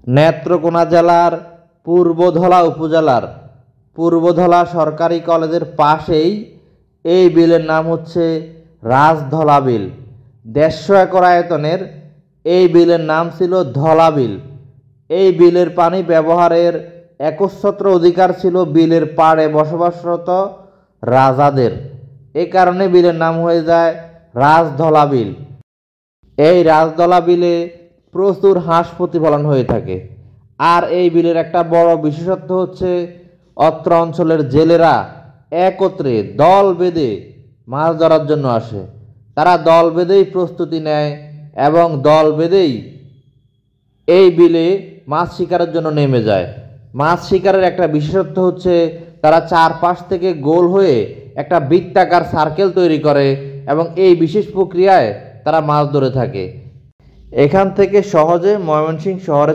নেত্রকোনা জেলার পূর্বধলা উপজেলার পূর্বধলা সরকারি কলেজের পাশেই এই বিলের নাম হচ্ছে রাজধলা বিল। 150 একর আয়তনের এই বিলের নাম ছিল ধলা বিল। এই বিলের পানি ব্যবহারের একচ্ছত্র অধিকার ছিল বিলের পাড়ে বসবাসরত রাজাদের। এই কারণে বিলের নাম হয়ে যায় রাজধলা বিল। এই রাজধলা বিলে প্রচুর হাঁস প্রতিপালন হয়ে থাকে। আর এই বিলের একটা বড় বিশেষত্ব হচ্ছে অত্র অঞ্চলের জেলেরা একত্রে দল বেঁধে মাছ ধরার জন্য আসে। তারা দল বেঁধেই প্রস্তুতি নেয় এবং দল বেঁধেই এই বিলে মাছ শিকারের জন্য নেমে যায়। মাছ শিকারের একটা বিশেষত্ব হচ্ছে তারা চারপাশ থেকে গোল হয়ে একটা বৃত্তাকার সার্কেল তৈরি করে এবং এই বিশেষ প্রক্রিয়ায় তারা মাছ ধরে থাকে। এখান থেকে সহজে ময়মনসিংহ শহরে